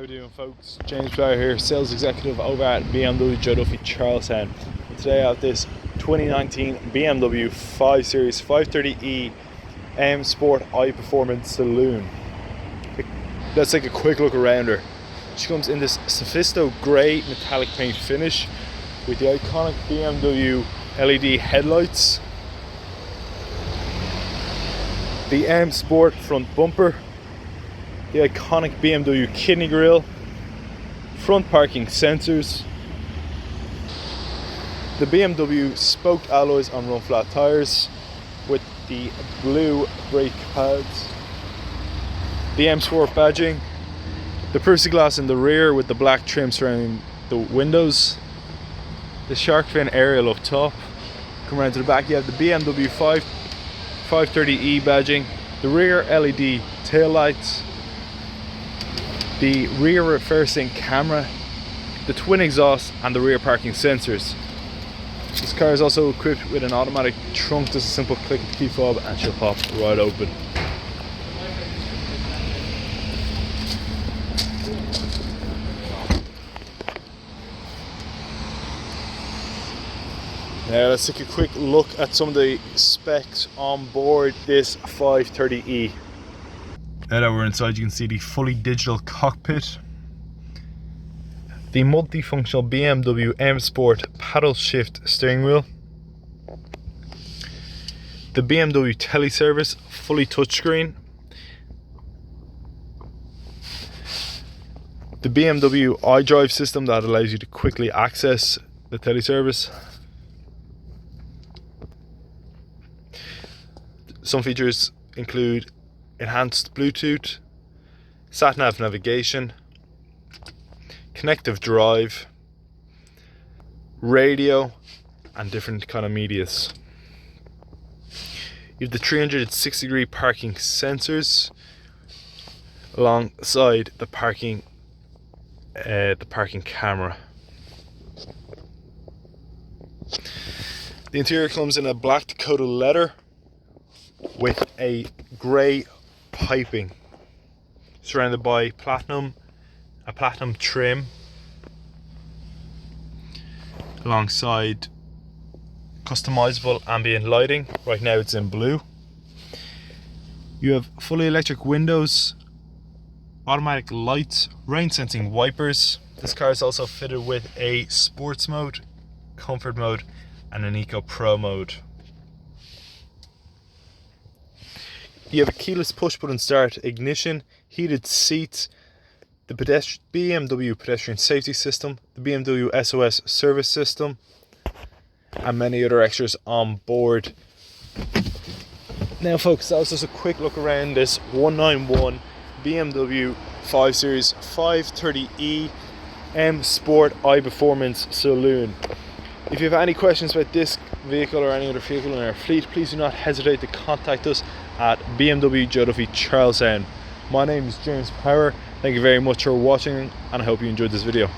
we doing, folks? James Power here, sales executive over at BMW Joe Duffy Charlestown. And today I have this 2019 BMW 5 Series 530e M Sport iPerformance Saloon. Let's take a quick look around her. She comes in this Sophisto grey metallic paint finish with the iconic BMW LED headlights, the M Sport front bumper, the iconic BMW kidney grille, front parking sensors, the BMW spoked alloys on run flat tyres with the blue brake pads, the M Sport badging, the privacy glass in the rear with the black trim surrounding the windows, the shark fin aerial up top. Come around to the back, you have the BMW 530e badging, the rear LED tail lights, the rear reversing camera, the twin exhaust and the rear parking sensors. This car is also equipped with an automatic trunk. Just a simple click of the key fob and she'll pop right open. Now let's take a quick look at some of the specs on board this 530e. Now that we're inside, you can see the fully digital cockpit, the multifunctional BMW M Sport paddle shift steering wheel, the BMW teleservice fully touchscreen, the BMW iDrive system that allows you to quickly access the teleservice. Some features include enhanced Bluetooth, sat-nav navigation, connective drive, radio and different kind of medias. You have the 360-degree parking sensors alongside the parking camera. The interior comes in a black Dakota leather with a grey piping surrounded by a platinum trim alongside customizable ambient lighting. Right now it's in blue. You have fully electric windows, automatic lights, rain sensing wipers. This car is also fitted with a sports mode, comfort mode and an eco pro mode. You have a keyless push button start ignition, heated seats, the BMW pedestrian safety system, the BMW SOS service system, and many other extras on board. Now folks, that was just a quick look around this 191 BMW 5 Series 530e M Sport iPerformance Saloon. If you have any questions about this vehicle or any other vehicle in our fleet, please do not hesitate to contact us at BMW Joe Duffy Charlestown. My name is James Power. Thank you very much for watching and I hope you enjoyed this video.